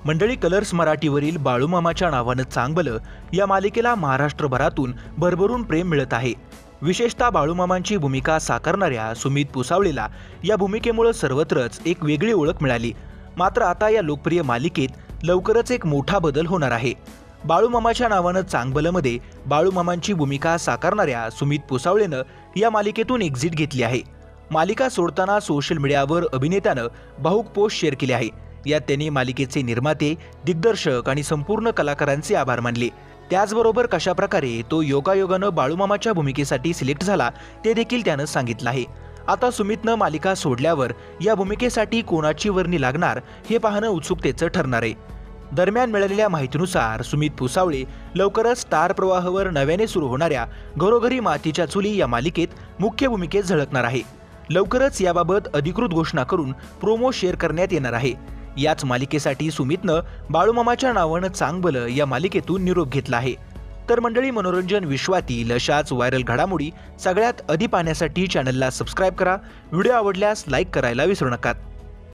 मंडळी, कलर्स मराठीवरील बाळूमामाच्या नावानं चांगलं या मालिकेला महाराष्ट्रभरातून भरभरून प्रेम मिळत आहे। विशेषतः बाळूमामांची भूमिका साकारणाऱ्या सुमित पुसावळेला या भूमिकेमुळे सर्वत्रच एक वेगळी ओळख मिळाली। मात्र आता या लोकप्रिय मालिकेत लवकरच एक मोठा बदल होणार आहे। बाळूमामाच्या नावानं चांगभलंमध्ये बाळूमामांची भूमिका साकारणाऱ्या सुमित पुसावळेनं या मालिकेतून एक्झिट घेतली आहे। मालिका सोडताना सोशल मीडियावर अभिनेत्यानं भावूक पोस्ट शेअर केली आहे। यात त्यांनी मालिकेचे निर्माते, दिग्दर्शक आणि संपूर्ण कलाकारांचे आभार मानले। त्याचबरोबर कशा प्रकारे तो योगायोगानं बाळूमामाच्या भूमिकेसाठी सिलेक्ट झाला ते देखील त्यानं सांगितलं आहे। आता सुमितनं मालिका सोडल्यावर या भूमिकेसाठी कोणाची वर्णी लागणार हे पाहणं उत्सुकतेचं ठरणार आहे। दरम्यान मिळालेल्या माहितीनुसार सुमित पुसावळे लवकरच स्टार प्रवाहावर नव्याने सुरू होणाऱ्या घरोघरी मातीच्या चुली या मालिकेत मुख्य भूमिकेत झळकणार आहे। लवकरच याबाबत अधिकृत घोषणा करून प्रोमो शेअर करण्यात येणार आहे। याच मालिकेसाठी सुमितनं बाळूमामाच्या नावानं चांगभलं या मालिकेतून निरोप घेतला आहे। तर मंडळी, मनोरंजन विश्वातील अशाच व्हायरल घडामोडी सगळ्यात आधी पाहण्यासाठी चॅनलला सबस्क्राईब करा। व्हिडिओ आवडल्यास लाईक करायला विसरू नका।